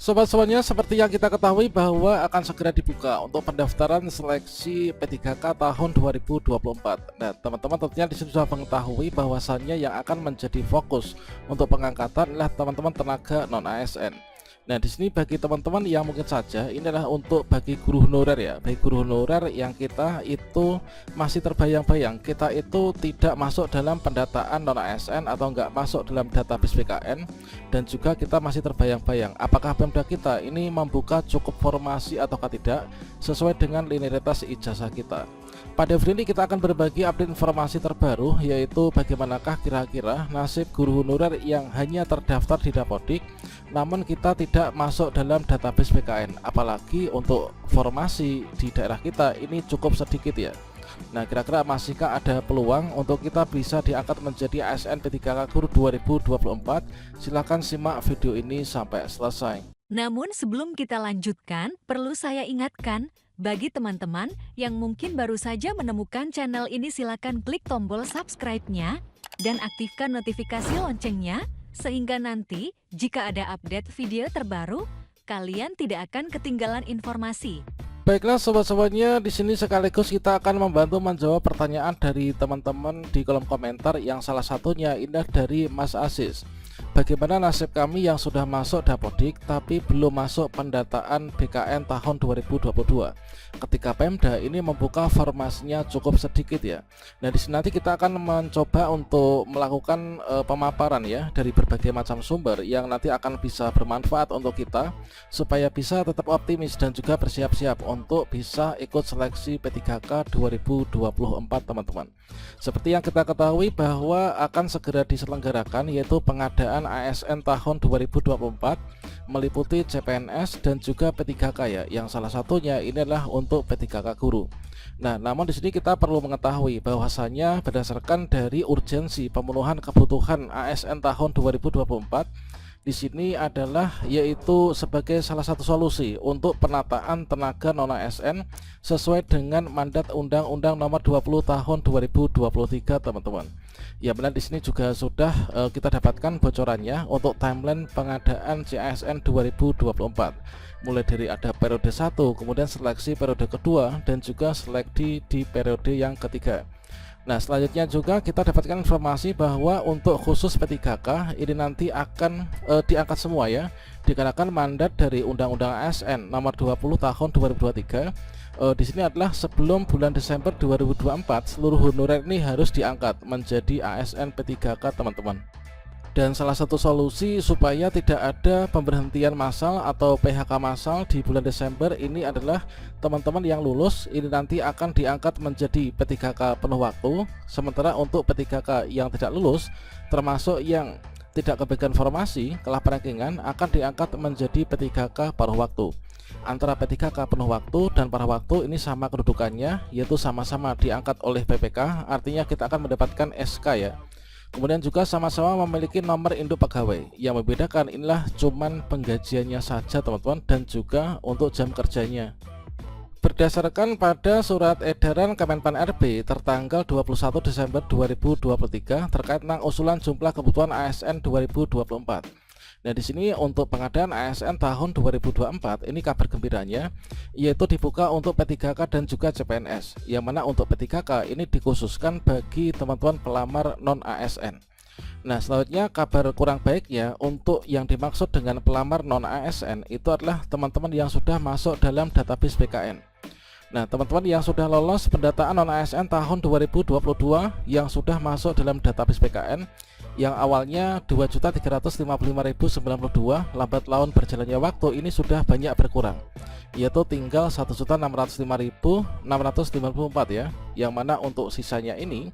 Sobat-sobatnya, seperti yang kita ketahui bahwa akan segera dibuka untuk pendaftaran seleksi P3K tahun 2024. Nah, teman-teman tentunya di sini sudah mengetahui bahwasannya yang akan menjadi fokus untuk pengangkatan adalah teman-teman tenaga non ASN. Nah, di sini bagi teman-teman yang mungkin saja ini adalah untuk bagi guru honorer ya, bagi guru honorer yang kita itu masih terbayang-bayang kita itu tidak masuk dalam pendataan non ASN atau enggak masuk dalam database BKN, dan juga kita masih terbayang-bayang apakah Pemda kita ini membuka cukup formasi ataukah tidak sesuai dengan linearitas ijazah kita. Pada video ini kita akan berbagi update informasi terbaru, yaitu bagaimanakah kira-kira nasib guru honorer yang hanya terdaftar di Dapodik namun kita tidak masuk dalam database BKN, apalagi untuk formasi di daerah kita ini cukup sedikit ya. Nah, kira-kira masihkah ada peluang untuk kita bisa diangkat menjadi ASN P3K Guru 2024? Silahkan simak video ini sampai selesai. Namun sebelum kita lanjutkan, perlu saya ingatkan, bagi teman-teman yang mungkin baru saja menemukan channel ini, silakan klik tombol subscribe-nya dan aktifkan notifikasi loncengnya, sehingga nanti jika ada update video terbaru, kalian tidak akan ketinggalan informasi. Baiklah sobat-sobatnya, di sini sekaligus kita akan membantu menjawab pertanyaan dari teman-teman di kolom komentar, yang salah satunya ini dari Mas Aziz. Bagaimana nasib kami yang sudah masuk Dapodik tapi belum masuk pendataan BKN tahun 2022 ketika Pemda ini membuka formasinya cukup sedikit ya. Nah, di sini nanti kita akan mencoba untuk melakukan pemaparan ya dari berbagai macam sumber yang nanti akan bisa bermanfaat untuk kita supaya bisa tetap optimis dan juga bersiap-siap untuk bisa ikut seleksi P3K 2024 teman-teman. Seperti yang kita ketahui bahwa akan segera diselenggarakan, yaitu pengadaan ASN tahun 2024 meliputi CPNS dan juga P3K ya, yang salah satunya ini adalah untuk P3K Guru. Nah, namun di sini kita perlu mengetahui bahwasanya berdasarkan dari urgensi pemenuhan kebutuhan ASN tahun 2024 di sini adalah yaitu sebagai salah satu solusi untuk penataan tenaga non ASN sesuai dengan mandat Undang-Undang Nomor 20 Tahun 2023 teman-teman. Ya, benar, di sini juga sudah kita dapatkan bocorannya untuk timeline pengadaan CASN 2024. Mulai dari ada periode 1, kemudian seleksi periode kedua, dan juga seleksi di periode yang ketiga. Nah, selanjutnya juga kita dapatkan informasi bahwa untuk khusus P3K ini nanti akan diangkat semua ya, dikarenakan mandat dari Undang-Undang ASN Nomor 20 Tahun 2023 di sini adalah sebelum bulan Desember 2024 seluruh honorer ini harus diangkat menjadi ASN P3K teman-teman. Dan salah satu solusi supaya tidak ada pemberhentian massal atau PHK massal di bulan Desember ini adalah teman-teman yang lulus ini nanti akan diangkat menjadi P3K penuh waktu, sementara untuk P3K yang tidak lulus termasuk yang tidak kebagian formasi kelas rankingan akan diangkat menjadi P3K paruh waktu. Antara P3K penuh waktu dan paruh waktu ini sama kedudukannya, yaitu sama-sama diangkat oleh PPK, artinya kita akan mendapatkan SK ya. Kemudian juga sama-sama memiliki nomor induk pegawai. Yang membedakan inilah cuman penggajiannya saja teman-teman, dan juga untuk jam kerjanya. Berdasarkan pada surat edaran Kemenpan RB tertanggal 21 Desember 2023 terkait tentang usulan jumlah kebutuhan ASN 2024. Nah, di sini untuk pengadaan ASN tahun 2024 ini kabar gembiranya yaitu dibuka untuk P3K dan juga CPNS, yang mana untuk P3K ini dikhususkan bagi teman-teman pelamar non ASN. Nah, selanjutnya kabar kurang baiknya untuk yang dimaksud dengan pelamar non ASN itu adalah teman-teman yang sudah masuk dalam database BKN. Nah, teman-teman yang sudah lolos pendataan non ASN tahun 2022 yang sudah masuk dalam database BKN yang awalnya 2.355.092, lambat laun berjalannya waktu ini sudah banyak berkurang, yaitu tinggal 1.605.654 ya, yang mana untuk sisanya ini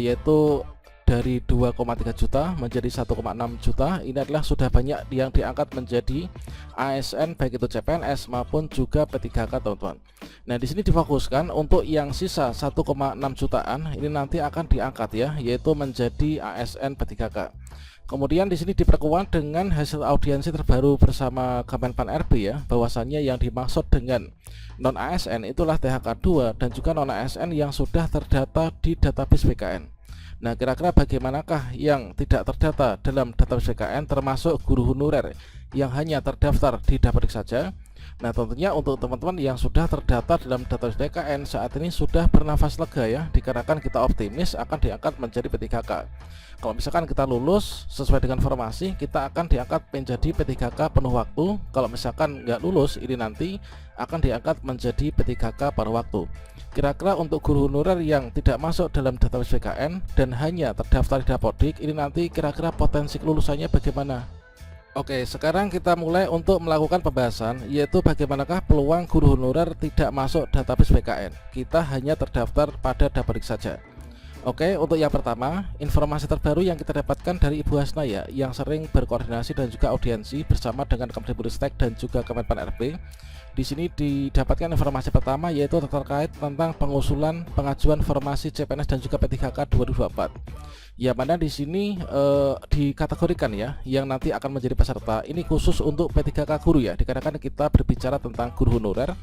yaitu dari 2,3 juta menjadi 1,6 juta ini adalah sudah banyak yang diangkat menjadi ASN baik itu CPNS maupun juga P3K teman-teman. Nah, di sini difokuskan untuk yang sisa 1,6 jutaan ini nanti akan diangkat ya, yaitu menjadi ASN P3K. Kemudian di sini diperkuat dengan hasil audiensi terbaru bersama Kemenpan RB ya, bahwasannya yang dimaksud dengan non ASN itulah THK 2 dan juga non ASN yang sudah terdata di database BKN. Nah, kira-kira bagaimanakah yang tidak terdata dalam database BKN termasuk guru honorer yang hanya terdaftar di Dapodik saja? Nah, tentunya untuk teman-teman yang sudah terdata dalam database BKN saat ini sudah bernafas lega ya, dikarenakan kita optimis akan diangkat menjadi P3K. Kalau misalkan kita lulus sesuai dengan formasi, kita akan diangkat menjadi P3K penuh waktu. Kalau misalkan nggak lulus, ini nanti akan diangkat menjadi P3K paruh waktu. Kira-kira untuk guru honorer yang tidak masuk dalam database BKN dan hanya terdaftar di Dapodik, ini nanti kira-kira potensi kelulusannya bagaimana? Oke, sekarang kita mulai untuk melakukan pembahasan, yaitu bagaimanakah peluang guru honorer tidak masuk database BKN. Kita hanya terdaftar pada Dapodik saja. Oke, untuk yang pertama, informasi terbaru yang kita dapatkan dari Ibu Hasnaya yang sering berkoordinasi dan juga audiensi bersama dengan Kemdikbudristek dan juga Kemenpan RB. Di sini didapatkan informasi pertama, yaitu terkait tentang pengusulan pengajuan formasi CPNS dan juga P3K 2024. Ya, mana di sini dikategorikan ya, yang nanti akan menjadi peserta ini khusus untuk P3K guru ya, dikarenakan kita berbicara tentang guru honorer.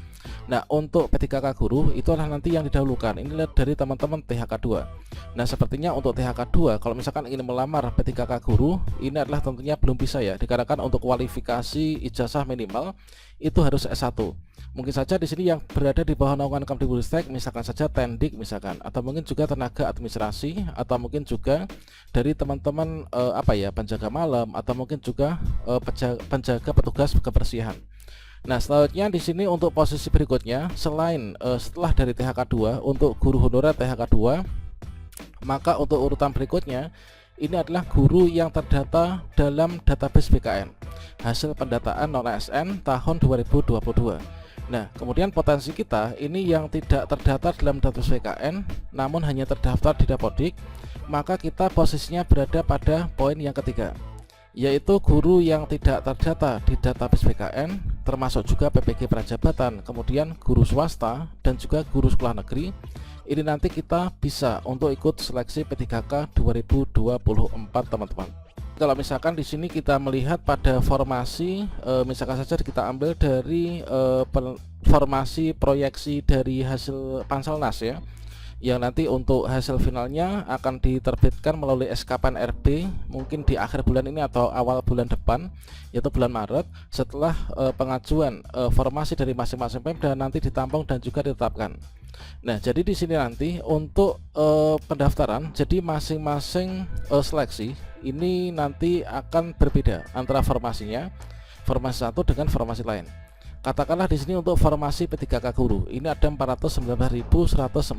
Nah, untuk P3K guru itu adalah nanti yang didahulukan. Ini dari teman-teman THK 2. Nah, sepertinya untuk THK 2 kalau misalkan ingin melamar P3K guru, ini adalah tentunya belum bisa ya, dikarenakan untuk kualifikasi ijazah minimal itu harus S1. Mungkin saja di sini yang berada di bawah naungan Kemdikbudristek, misalkan saja Tendik misalkan, atau mungkin juga tenaga administrasi, atau mungkin juga dari teman-teman penjaga malam, atau mungkin juga penjaga petugas kebersihan. Nah, selanjutnya di sini untuk posisi berikutnya, selain setelah dari THK 2 untuk guru honorer THK 2, maka untuk urutan berikutnya ini adalah guru yang terdata dalam database BKN hasil pendataan non ASN tahun 2022. Nah, kemudian potensi kita ini yang tidak terdata dalam database BKN namun hanya terdaftar di Dapodik, maka kita posisinya berada pada poin yang ketiga, yaitu guru yang tidak terdata di database BKN, termasuk juga PPG Prajabatan, kemudian guru swasta dan juga guru sekolah negeri. Ini nanti kita bisa untuk ikut seleksi P3K 2024 teman-teman. Kalau misalkan di sini kita melihat pada formasi, misalkan saja kita ambil dari formasi proyeksi dari hasil Panselnas ya, yang nanti untuk hasil finalnya akan diterbitkan melalui SK-PAN RB mungkin di akhir bulan ini atau awal bulan depan, yaitu bulan Maret, setelah pengajuan formasi dari masing-masing Pemda nanti ditampung dan juga ditetapkan. Nah, jadi di sini nanti untuk pendaftaran, jadi masing-masing seleksi ini nanti akan berbeda antara formasinya, formasi satu dengan formasi lain. Katakanlah di sini untuk formasi P3K guru ini ada 419.146.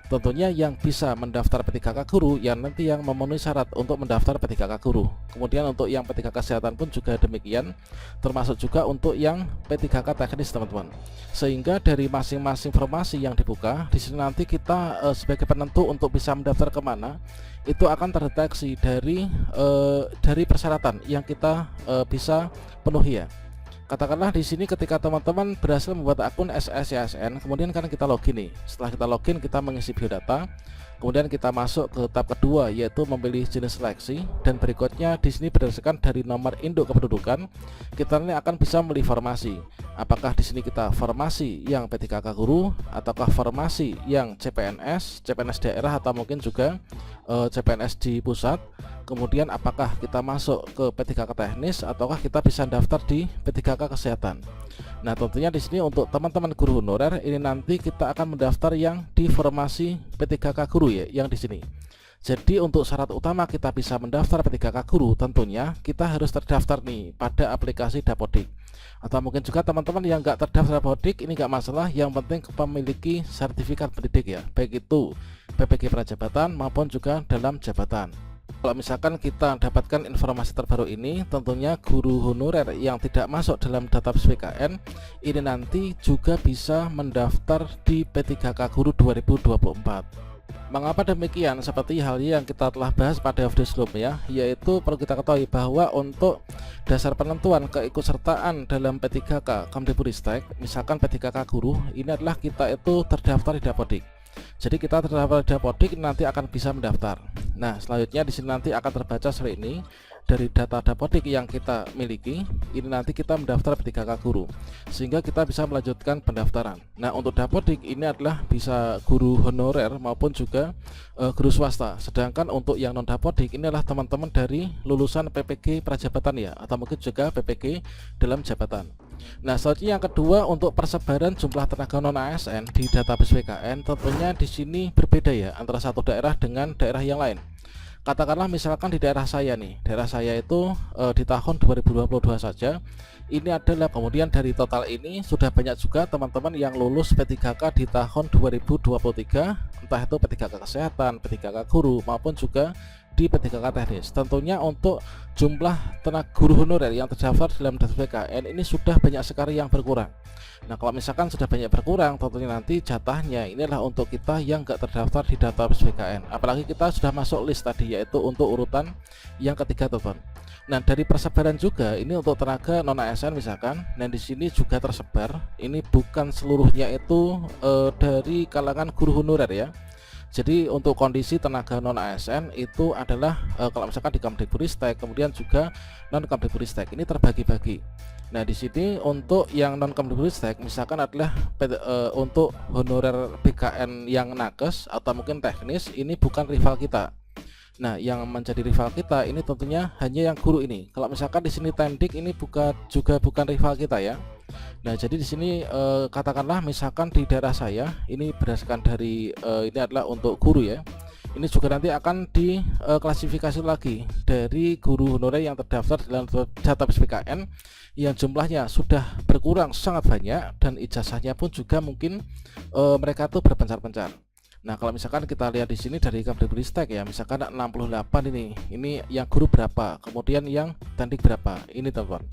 Tentunya yang bisa mendaftar P3K guru yang nanti yang memenuhi syarat untuk mendaftar P3K guru. Kemudian untuk yang P3K kesehatan pun juga demikian, termasuk juga untuk yang P3K teknis teman-teman. Sehingga dari masing-masing formasi yang dibuka di sini nanti kita sebagai penentu untuk bisa mendaftar kemana itu akan terdeteksi dari persyaratan yang kita bisa penuhi ya. Katakanlah di sini ketika teman-teman berhasil membuat akun SSCSN, kemudian kan kita login nih. Setelah kita login, kita mengisi biodata. Kemudian kita masuk ke tahap kedua, yaitu memilih jenis seleksi, dan berikutnya di sini berdasarkan dari nomor induk kependudukan kita ini akan bisa memilih formasi. Apakah di sini kita formasi yang P3K guru, ataukah formasi yang CPNS daerah, atau mungkin juga CPNS di pusat. Kemudian apakah kita masuk ke P3K teknis ataukah kita bisa daftar di P3K kesehatan. Nah, tentunya di sini untuk teman-teman guru honorer ini nanti kita akan mendaftar yang di formasi P3K guru ya, yang di sini. Jadi untuk syarat utama kita bisa mendaftar P3K guru, tentunya kita harus terdaftar nih pada aplikasi Dapodik. Atau mungkin juga teman-teman yang nggak terdaftar Dapodik, ini nggak masalah, yang penting memiliki sertifikat pendidik ya, baik itu PPG Prajabatan maupun juga dalam jabatan. Kalau misalkan kita dapatkan informasi terbaru ini, tentunya guru honorer yang tidak masuk dalam database BKN ini nanti juga bisa mendaftar di P3K guru 2024. Mengapa demikian? Seperti hal yang kita telah bahas pada video sebelumnya, yaitu perlu kita ketahui bahwa untuk dasar penentuan keikutsertaan dalam P3K Kemdikbudristek, misalkan P3K guru, ini adalah kita itu terdaftar di Dapodik. Jadi kita terdaftar di Dapodik nanti akan bisa mendaftar. Nah, selanjutnya di sini nanti akan terbaca seperti ini. dari data Dapodik yang kita miliki, ini nanti kita mendaftar P3K guru, sehingga kita bisa melanjutkan pendaftaran. Nah, untuk Dapodik ini adalah bisa guru honorer maupun juga guru swasta. Sedangkan untuk yang non Dapodik ini adalah teman-teman dari lulusan PPG Prajabatan ya, atau mungkin juga PPG dalam jabatan. Nah, selanjutnya yang kedua, untuk persebaran jumlah tenaga non ASN di database PKN, tentunya di sini berbeda ya antara satu daerah dengan daerah yang lain. Katakanlah misalkan di daerah saya nih, daerah saya itu di tahun 2022 saja ini adalah, kemudian dari total ini sudah banyak juga teman-teman yang lulus P3K di tahun 2023, entah itu P3K kesehatan, P3K guru maupun juga di P3K teknis. Tentunya untuk jumlah tenaga guru honorer yang terdaftar dalam daftar PKN ini sudah banyak sekali yang berkurang. Nah, kalau misalkan sudah banyak berkurang, tentunya nanti jatahnya inilah untuk kita yang nggak terdaftar di database PKN. Apalagi kita sudah masuk list tadi, yaitu untuk urutan yang ketiga, teman. Nah, dari persebaran juga ini untuk tenaga non ASN misalkan, dan di sini juga tersebar. Ini bukan seluruhnya itu dari kalangan guru honorer ya. Jadi untuk kondisi tenaga non ASN itu adalah kalau misalkan di Kemdikbudristek, kemudian juga non Kemdikbudristek, ini terbagi-bagi. Nah, di sini untuk yang non Kemdikbudristek misalkan adalah untuk honorer PKN yang nakes atau mungkin teknis, ini bukan rival kita. Nah, yang menjadi rival kita ini tentunya hanya yang guru ini. Kalau misalkan di sini Tendik, ini juga bukan rival kita ya. Nah, jadi di sini katakanlah misalkan di daerah saya ini berdasarkan dari ini adalah untuk guru ya. Ini juga nanti akan diklasifikasi lagi dari guru honorer yang terdaftar dalam database PKN yang jumlahnya sudah berkurang sangat banyak dan ijazahnya pun juga mungkin mereka tuh berpencar-pencar. Nah, kalau misalkan kita lihat di sini dari Kemdikbudristek ya, misalkan 68 ini yang guru berapa, kemudian yang Tendik berapa, ini teman-teman.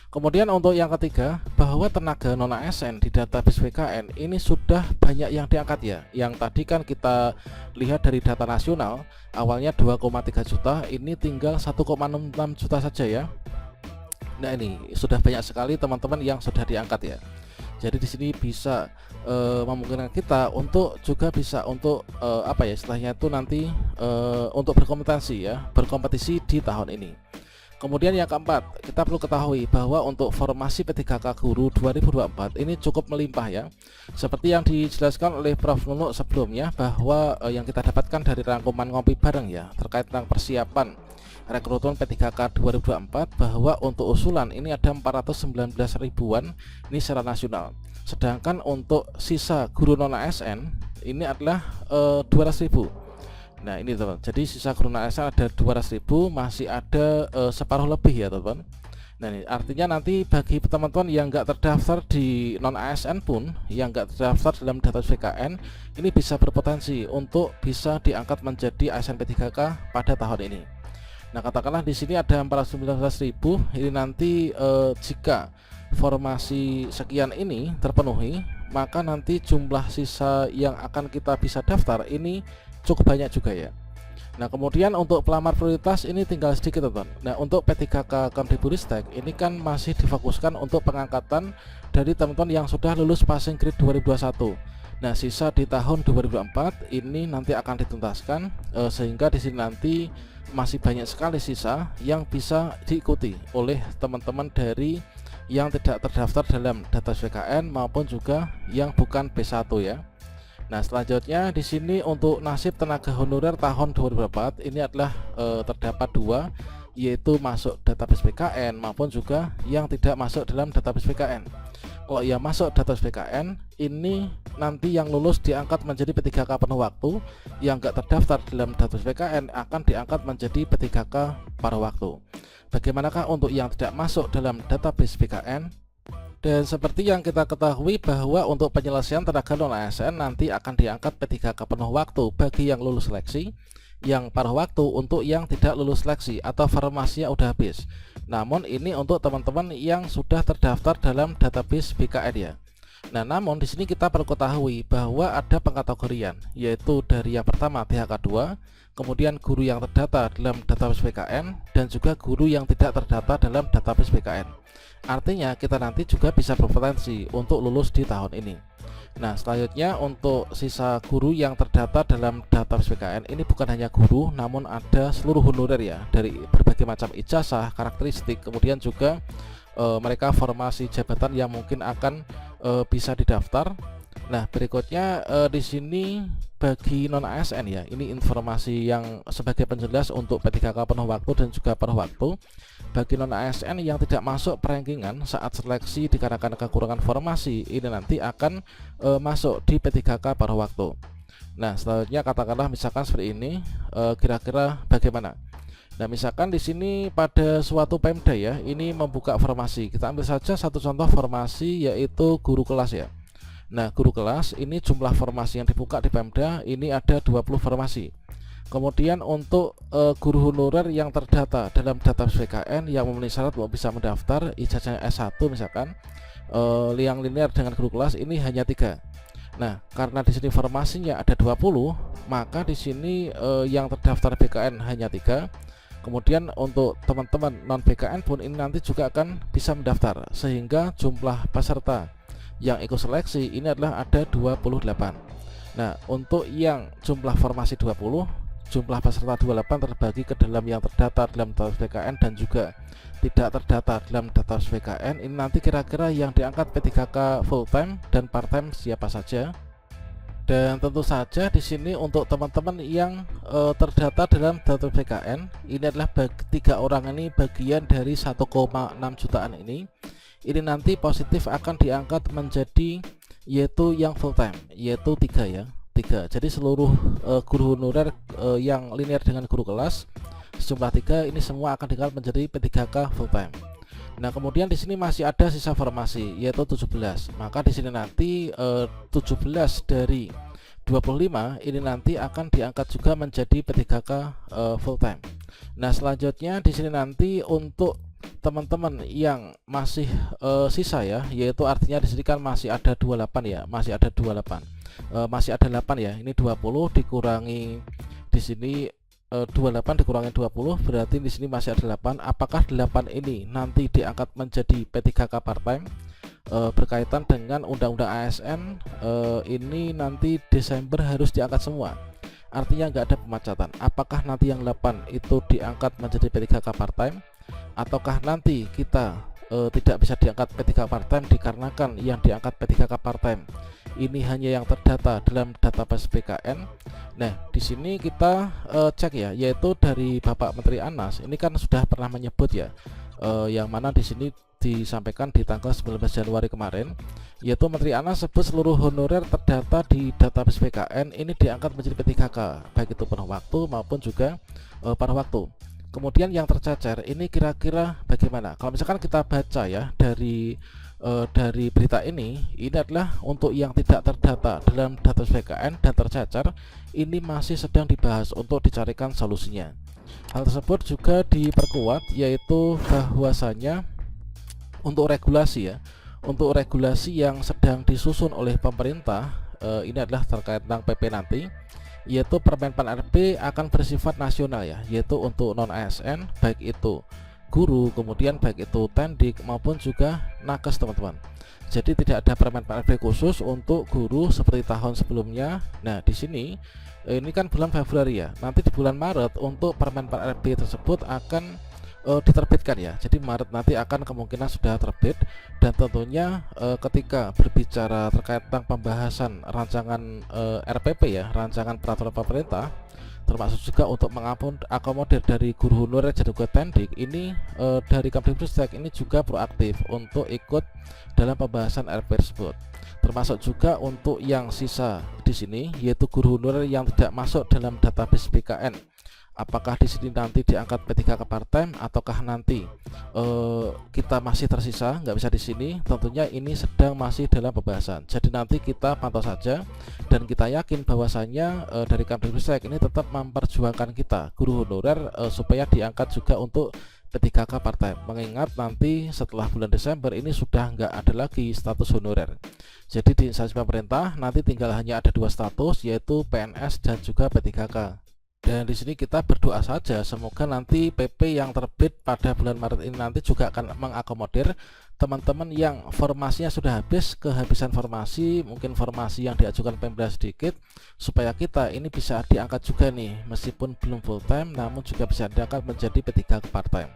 Kemudian untuk yang ketiga, bahwa tenaga non ASN di database PKN ini sudah banyak yang diangkat ya. Yang tadi kan kita lihat dari data nasional, awalnya 2,3 juta, ini tinggal 1,66 juta saja ya. Nah, ini sudah banyak sekali teman-teman yang sudah diangkat ya. Jadi di sini bisa memungkinkan kita untuk juga bisa untuk apa ya istilahnya itu nanti untuk berkompetisi di tahun ini. Kemudian yang keempat, kita perlu ketahui bahwa untuk formasi P3K guru 2024 ini cukup melimpah ya. Seperti yang dijelaskan oleh Prof Nunuk sebelumnya, bahwa yang kita dapatkan dari rangkuman ngopi bareng ya terkait tentang persiapan rekrutmen P3K 2024, bahwa untuk usulan ini ada 419 ribuan ini secara nasional. Sedangkan untuk sisa guru non ASN ini adalah 200 ribu. Nah, ini teman, jadi sisa guru non ASN ada 200 ribu, masih ada separuh lebih ya teman. Nah, ini artinya nanti bagi teman-teman yang nggak terdaftar di non ASN pun, yang nggak terdaftar dalam data PKN, ini bisa berpotensi untuk bisa diangkat menjadi ASN P3K pada tahun ini. Nah, katakanlah di sini ada 419 ribu, ini nanti jika formasi sekian ini terpenuhi, maka nanti jumlah sisa yang akan kita bisa daftar ini cukup banyak juga ya. Nah, kemudian untuk pelamar prioritas ini tinggal sedikit teman. Nah, untuk P3K Kemdikbudristek ini kan masih difokuskan untuk pengangkatan dari teman-teman yang sudah lulus passing grade 2021. Nah, sisa di tahun 2024 ini nanti akan dituntaskan sehingga di sini nanti masih banyak sekali sisa yang bisa diikuti oleh teman-teman dari yang tidak terdaftar dalam data PKN maupun juga yang bukan B1 ya. Nah, selanjutnya di sini untuk nasib tenaga honorer tahun 2024 ini adalah terdapat dua, yaitu masuk database PKN maupun juga yang tidak masuk dalam database PKN. Kalau yang masuk database PKN ini nanti yang lulus diangkat menjadi P3K penuh waktu, yang enggak terdaftar dalam database PKN akan diangkat menjadi P3K paruh waktu. Bagaimanakah untuk yang tidak masuk dalam database PKN? Dan seperti yang kita ketahui bahwa untuk penyelesaian tenaga non ASN nanti akan diangkat P3K penuh waktu bagi yang lulus seleksi, yang paruh waktu untuk yang tidak lulus seleksi atau formasinya udah habis. Namun ini untuk teman-teman yang sudah terdaftar dalam database BKN ya. Nah, namun di sini kita perlu ketahui bahwa ada pengkategorian, yaitu dari yang pertama THK2, kemudian guru yang terdata dalam database BKN, dan juga guru yang tidak terdata dalam database BKN. Artinya kita nanti juga bisa berpotensi untuk lulus di tahun ini. Nah, selanjutnya untuk sisa guru yang terdata dalam database BKN ini bukan hanya guru, namun ada seluruh honorer ya, dari berbagai macam ijazah, karakteristik, kemudian juga mereka formasi jabatan yang mungkin akan bisa didaftar. Nah, berikutnya di sini bagi non ASN ya, ini informasi yang sebagai penjelas untuk P3K penuh waktu dan juga paruh waktu. Bagi non ASN yang tidak masuk perankingan saat seleksi dikarenakan kekurangan formasi, ini nanti akan masuk di P3K paruh waktu. Nah, selanjutnya katakanlah misalkan seperti ini, kira-kira bagaimana? Nah, misalkan di sini pada suatu Pemda ya, ini membuka formasi. Kita ambil saja satu contoh formasi, yaitu guru kelas ya. Nah, guru kelas ini jumlah formasi yang dibuka di Pemda ini ada 20 formasi. Kemudian untuk guru honorer yang terdata dalam database BKN yang memenuhi syarat untuk bisa mendaftar ijazah S1 misalkan, yang linear dengan guru kelas ini hanya 3. Nah, karena di sini formasinya ada 20, maka di sini yang terdaftar BKN hanya 3. Kemudian untuk teman-teman non BKN pun ini nanti juga akan bisa mendaftar, sehingga jumlah peserta yang ikut seleksi ini adalah ada 28. Nah, untuk yang jumlah formasi 20, jumlah peserta 28 terbagi ke dalam yang terdata dalam database BKN dan juga tidak terdata dalam database BKN. Ini nanti kira-kira yang diangkat P3K full time dan part time siapa saja. Dan tentu saja di sini untuk teman-teman yang terdata dalam database BKN, ini adalah 3 orang ini bagian dari 1,6 jutaan ini. Ini nanti positif akan diangkat menjadi yaitu yang full time, yaitu 3 ya, 3. Jadi seluruh guru honorer yang linear dengan guru kelas sejumlah 3 ini semua akan diangkat menjadi P3K full time. Nah, kemudian di sini masih ada sisa formasi yaitu 17. Maka di sini nanti 17 dari 25 ini nanti akan diangkat juga menjadi P3K full time. Nah, selanjutnya di sini nanti untuk teman-teman yang masih sisa ya, yaitu artinya di sini kan masih ada 28 ya, masih ada 28. Masih ada 8 ya. Ini 20 dikurangi di sini 28 dikurangi 20 berarti di sini masih ada 8. Apakah 8 ini nanti diangkat menjadi P3K part time? Berkaitan dengan undang-undang ASN, ini nanti Desember harus diangkat semua. Artinya nggak ada pemacatan. Apakah nanti yang 8 itu diangkat menjadi P3K part time, ataukah nanti kita tidak bisa diangkat P3K part time dikarenakan yang diangkat P3K part time ini hanya yang terdata dalam database BKN. Nah, di sini kita cek ya, yaitu dari Bapak Menteri Anas ini kan sudah pernah menyebut ya, yang mana di sini disampaikan di tanggal 19 Januari kemarin, yaitu Menteri Anas sebut seluruh honorer terdata di database BKN ini diangkat menjadi P3K, baik itu penuh waktu maupun juga paruh waktu. Kemudian yang tercecer ini kira-kira bagaimana? Kalau misalkan kita baca ya dari berita ini adalah untuk yang tidak terdata dalam database BKN dan tercecer, ini masih sedang dibahas untuk dicarikan solusinya. Hal tersebut juga diperkuat, yaitu bahwasanya untuk regulasi ya, untuk regulasi yang sedang disusun oleh pemerintah, ini adalah terkait tentang PP nanti, yaitu Permen Pan RB akan bersifat nasional ya, yaitu untuk non ASN baik itu guru, kemudian baik itu tendik maupun juga nakes teman-teman. Jadi tidak ada Permen Pan RB khusus untuk guru seperti tahun sebelumnya. Nah, di sini ini kan bulan Februari ya, nanti di bulan Maret untuk Permen Pan RB tersebut akan diterbitkan ya. Jadi Maret nanti akan kemungkinan sudah terbit. Dan tentunya ketika berbicara terkait tentang pembahasan rancangan RPP ya, rancangan peraturan pemerintah, termasuk juga untuk mengakomodir dari guru honorer dan juga tendik, ini dari Kemdikbudristek ini juga proaktif untuk ikut dalam pembahasan RPP tersebut. Termasuk juga untuk yang sisa di sini, yaitu guru honorer yang tidak masuk dalam database BKN. Apakah di sini nanti diangkat P3K part time, ataukah nanti kita masih tersisa nggak bisa di sini? Tentunya ini sedang masih dalam pembahasan. Jadi nanti kita pantau saja, dan kita yakin bahwasannya dari Kemdikbudristek ini tetap memperjuangkan kita guru honorer supaya diangkat juga untuk P3K part-time, mengingat nanti setelah bulan Desember ini sudah nggak ada lagi status honorer. Jadi di instansi pemerintah nanti tinggal hanya ada 2 status, yaitu PNS dan juga P3K. Dan di sini kita berdoa saja semoga nanti PP yang terbit pada bulan Maret ini nanti juga akan mengakomodir teman-teman yang formasinya sudah habis, kehabisan formasi, mungkin formasi yang diajukan Pemda sedikit, supaya kita ini bisa diangkat juga nih, meskipun belum full time namun juga bisa diangkat menjadi P3K part time.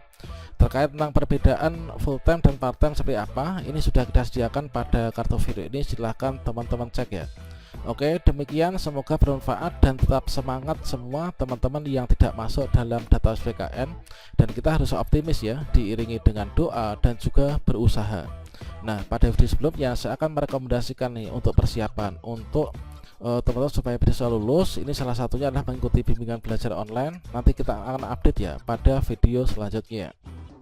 Terkait tentang perbedaan full time dan part time seperti apa, ini sudah kita sediakan pada kartu video ini, silahkan teman-teman cek ya. Oke, demikian, semoga bermanfaat dan tetap semangat semua teman-teman yang tidak masuk dalam data PKN, dan kita harus optimis ya, diiringi dengan doa dan juga berusaha. Nah, pada video sebelumnya saya akan merekomendasikan nih untuk persiapan untuk teman-teman supaya bisa lulus. Ini salah satunya adalah mengikuti bimbingan belajar online. Nanti kita akan update ya pada video selanjutnya.